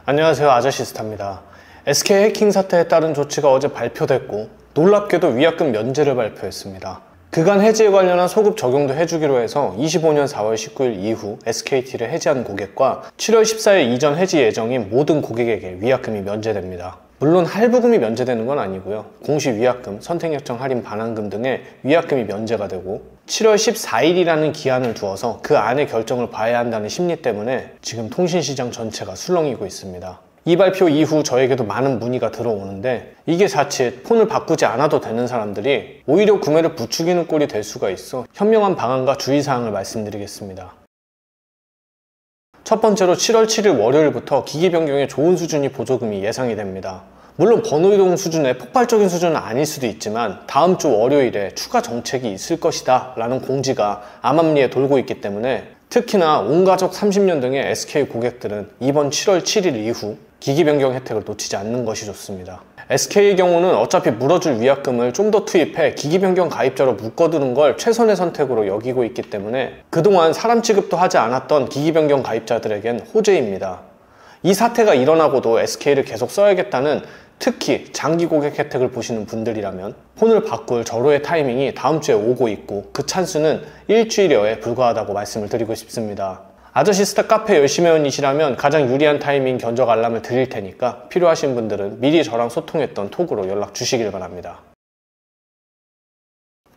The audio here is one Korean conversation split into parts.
안녕하세요, 아저씨스타입니다. SK 해킹 사태에 따른 조치가 어제 발표됐고 놀랍게도 위약금 면제를 발표했습니다. 그간 해지에 관련한 소급 적용도 해주기로 해서 25년 4월 19일 이후 SKT를 해지한 고객과 7월 14일 이전 해지 예정인 모든 고객에게 위약금이 면제됩니다. 물론 할부금이 면제되는 건 아니고요. 공시 위약금, 선택요청 할인 반환금 등의 위약금이 면제가 되고 7월 14일이라는 기한을 두어서 그 안에 결정을 봐야 한다는 심리 때문에 지금 통신시장 전체가 술렁이고 있습니다. 이 발표 이후 저에게도 많은 문의가 들어오는데 이게 자칫 폰을 바꾸지 않아도 되는 사람들이 오히려 구매를 부추기는 꼴이 될 수가 있어 현명한 방안과 주의사항을 말씀드리겠습니다. 첫 번째로 7월 7일 월요일부터 기기 변경의 좋은 수준의 보조금이 예상이 됩니다. 물론 번호이동 수준의 폭발적인 수준은 아닐 수도 있지만 다음 주 월요일에 추가 정책이 있을 것이다 라는 공지가 암암리에 돌고 있기 때문에 특히나 온가족 30년 등의 SK 고객들은 이번 7월 7일 이후 기기 변경 혜택을 놓치지 않는 것이 좋습니다. SK의 경우는 어차피 물어줄 위약금을 좀 더 투입해 기기 변경 가입자로 묶어두는 걸 최선의 선택으로 여기고 있기 때문에 그동안 사람 취급도 하지 않았던 기기 변경 가입자들에겐 호재입니다. 이 사태가 일어나고도 SK를 계속 써야겠다는 특히 장기 고객 혜택을 보시는 분들이라면 폰을 바꿀 절호의 타이밍이 다음 주에 오고 있고 그 찬스는 일주일여에 불과하다고 말씀을 드리고 싶습니다. 아저씨스타 카페 열심히 회원이시라면 가장 유리한 타이밍 견적 알람을 드릴 테니까 필요하신 분들은 미리 저랑 소통했던 톡으로 연락 주시길 바랍니다.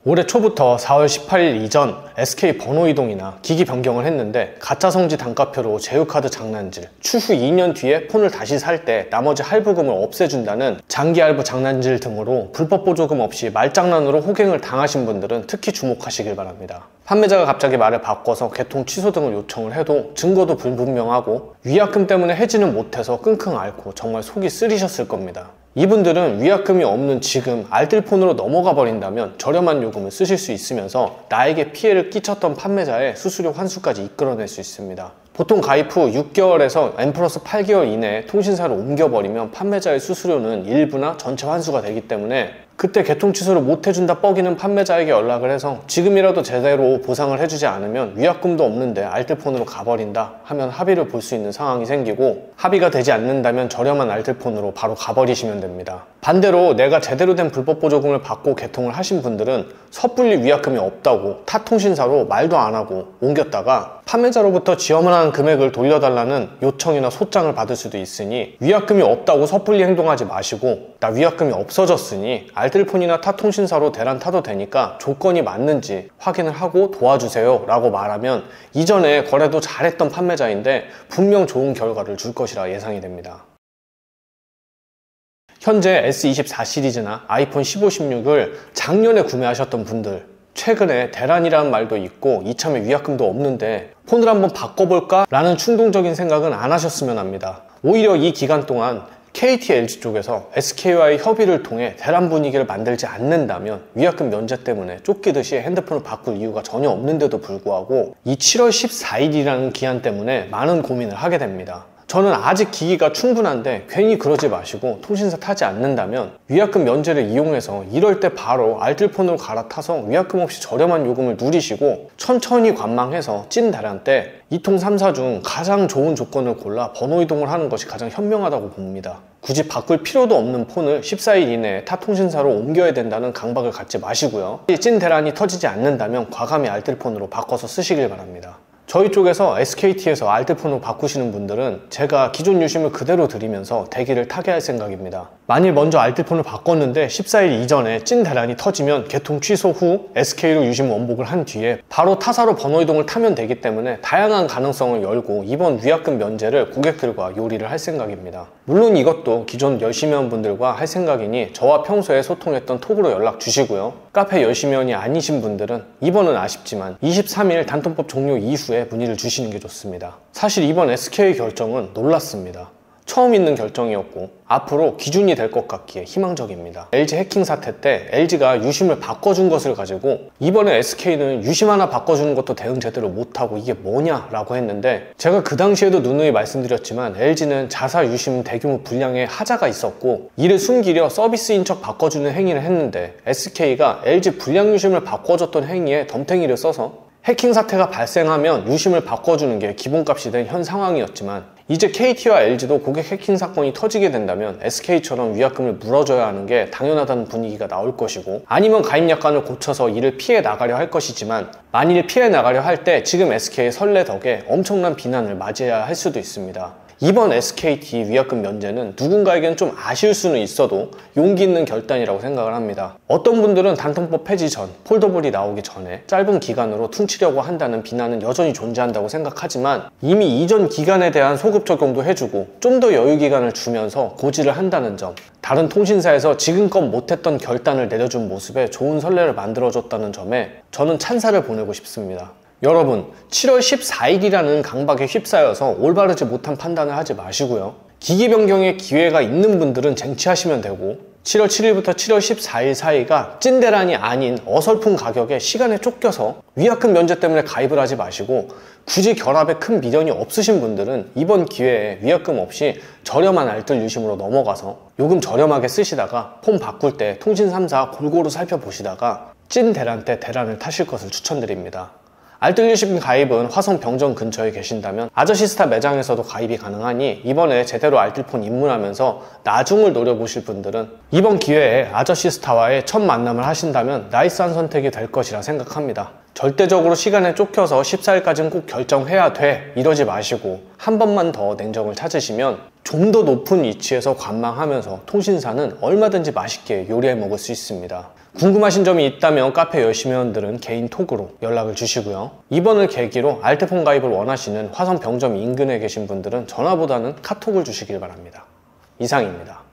올해 초부터 4월 18일 이전 SK 번호 이동이나 기기 변경을 했는데 가짜 성지 단가표로 제휴카드 장난질, 추후 2년 뒤에 폰을 다시 살 때 나머지 할부금을 없애준다는 장기 할부 장난질 등으로 불법 보조금 없이 말장난으로 호갱을 당하신 분들은 특히 주목하시길 바랍니다. 판매자가 갑자기 말을 바꿔서 개통 취소 등을 요청을 해도 증거도 불분명하고 위약금 때문에 해지는 못해서 끙끙 앓고 정말 속이 쓰리셨을 겁니다. 이분들은 위약금이 없는 지금 알뜰폰으로 넘어가 버린다면 저렴한 요금을 쓰실 수 있으면서 나에게 피해를 끼쳤던 판매자의 수수료 환수까지 이끌어낼 수 있습니다. 보통 가입 후 6개월에서 N+8개월 이내에 통신사를 옮겨버리면 판매자의 수수료는 일부나 전체 환수가 되기 때문에 그때 개통 취소를 못해준다 뻐기는 판매자에게 연락을 해서 지금이라도 제대로 보상을 해주지 않으면 위약금도 없는데 알뜰폰으로 가버린다 하면 합의를 볼 수 있는 상황이 생기고 합의가 되지 않는다면 저렴한 알뜰폰으로 바로 가버리시면 됩니다. 반대로 내가 제대로 된 불법 보조금을 받고 개통을 하신 분들은 섣불리 위약금이 없다고 타 통신사로 말도 안 하고 옮겼다가 판매자로부터 지원을 한 금액을 돌려달라는 요청이나 소장을 받을 수도 있으니 위약금이 없다고 섣불리 행동하지 마시고 나 위약금이 없어졌으니 알뜰폰이나 타 통신사로 대란 타도 되니까 조건이 맞는지 확인을 하고 도와주세요 라고 말하면 이전에 거래도 잘했던 판매자인데 분명 좋은 결과를 줄 것이라 예상이 됩니다. 현재 S24 시리즈나 아이폰 15, 16을 작년에 구매하셨던 분들 최근에 대란이라는 말도 있고 이참에 위약금도 없는데 폰을 한번 바꿔볼까? 라는 충동적인 생각은 안 하셨으면 합니다. 오히려 이 기간 동안 KT, LG 쪽에서 SK와의 협의를 통해 대란 분위기를 만들지 않는다면 위약금 면제 때문에 쫓기듯이 핸드폰을 바꿀 이유가 전혀 없는데도 불구하고 이 7월 14일이라는 기한 때문에 많은 고민을 하게 됩니다. 저는 아직 기기가 충분한데 괜히 그러지 마시고 통신사 타지 않는다면 위약금 면제를 이용해서 이럴 때 바로 알뜰폰으로 갈아타서 위약금 없이 저렴한 요금을 누리시고 천천히 관망해서 찐 대란 때 2통 3사 중 가장 좋은 조건을 골라 번호 이동을 하는 것이 가장 현명하다고 봅니다. 굳이 바꿀 필요도 없는 폰을 14일 이내에 타 통신사로 옮겨야 된다는 강박을 갖지 마시고요. 찐 대란이 터지지 않는다면 과감히 알뜰폰으로 바꿔서 쓰시길 바랍니다. 저희 쪽에서 SKT에서 알뜰폰으로 바꾸시는 분들은 제가 기존 유심을 그대로 드리면서 대기를 타게 할 생각입니다. 만일 먼저 알뜰폰을 바꿨는데 14일 이전에 찐 대란이 터지면 개통 취소 후 SK로 유심 원복을 한 뒤에 바로 타사로 번호 이동을 타면 되기 때문에 다양한 가능성을 열고 이번 위약금 면제를 고객들과 요리를 할 생각입니다. 물론 이것도 기존 열심히 한 분들과 할 생각이니 저와 평소에 소통했던 톡으로 연락 주시고요. 카페 열심히 원이 아니신 분들은 이번은 아쉽지만 23일 단통법 종료 이후에 문의를 주시는 게 좋습니다. 사실 이번 SK 결정은 놀랐습니다. 처음 있는 결정이었고 앞으로 기준이 될 것 같기에 희망적입니다. LG 해킹 사태 때 LG가 유심을 바꿔준 것을 가지고 이번에 SK는 유심 하나 바꿔주는 것도 대응 제대로 못하고 이게 뭐냐 라고 했는데 제가 그 당시에도 누누이 말씀드렸지만 LG는 자사 유심 대규모 불량의 하자가 있었고 이를 숨기려 서비스인 척 바꿔주는 행위를 했는데 SK가 LG 불량 유심을 바꿔줬던 행위에 덤탱이를 써서 해킹 사태가 발생하면 유심을 바꿔주는 게 기본값이 된 현 상황이었지만 이제 KT와 LG도 고객 해킹 사건이 터지게 된다면 SK처럼 위약금을 물어줘야 하는 게 당연하다는 분위기가 나올 것이고, 아니면 가입 약관을 고쳐서 이를 피해 나가려 할 것이지만, 만일 피해 나가려 할 때 지금 SK의 선례 덕에 엄청난 비난을 맞이해야 할 수도 있습니다. 이번 SKT 위약금 면제는 누군가에겐 좀 아쉬울 수는 있어도 용기 있는 결단이라고 생각을 합니다. 어떤 분들은 단통법 폐지 전, 폴더블이 나오기 전에 짧은 기간으로 퉁치려고 한다는 비난은 여전히 존재한다고 생각하지만, 이미 이전 기간에 대한 소급 적용도 해주고 좀 더 여유 기간을 주면서 고지를 한다는 점, 다른 통신사에서 지금껏 못했던 결단을 내려준 모습에 좋은 선례를 만들어줬다는 점에 저는 찬사를 보내고 싶습니다. 여러분, 7월 14일이라는 강박에 휩싸여서 올바르지 못한 판단을 하지 마시고요. 기기 변경의 기회가 있는 분들은 쟁취하시면 되고, 7월 7일부터 7월 14일 사이가 찐대란이 아닌 어설픈 가격에 시간에 쫓겨서 위약금 면제 때문에 가입을 하지 마시고, 굳이 결합에 큰 미련이 없으신 분들은 이번 기회에 위약금 없이 저렴한 알뜰 유심으로 넘어가서 요금 저렴하게 쓰시다가 폰 바꿀 때 통신 3사 골고루 살펴보시다가 찐대란 때 대란을 타실 것을 추천드립니다. 알뜰 유심 가입은 화성 병정 근처에 계신다면 아저씨스타 매장에서도 가입이 가능하니, 이번에 제대로 알뜰폰 입문하면서 나중을 노려보실 분들은 이번 기회에 아저씨스타와의 첫 만남을 하신다면 나이스한 선택이 될 것이라 생각합니다. 절대적으로 시간에 쫓겨서 14일까지는 꼭 결정해야 돼 이러지 마시고, 한 번만 더 냉정을 찾으시면 좀 더 높은 위치에서 관망하면서 통신사는 얼마든지 맛있게 요리해 먹을 수 있습니다. 궁금하신 점이 있다면 카페 열심회원들은 개인 톡으로 연락을 주시고요. 이번을 계기로 알뜰폰 가입을 원하시는 화성 병점 인근에 계신 분들은 전화보다는 카톡을 주시길 바랍니다. 이상입니다.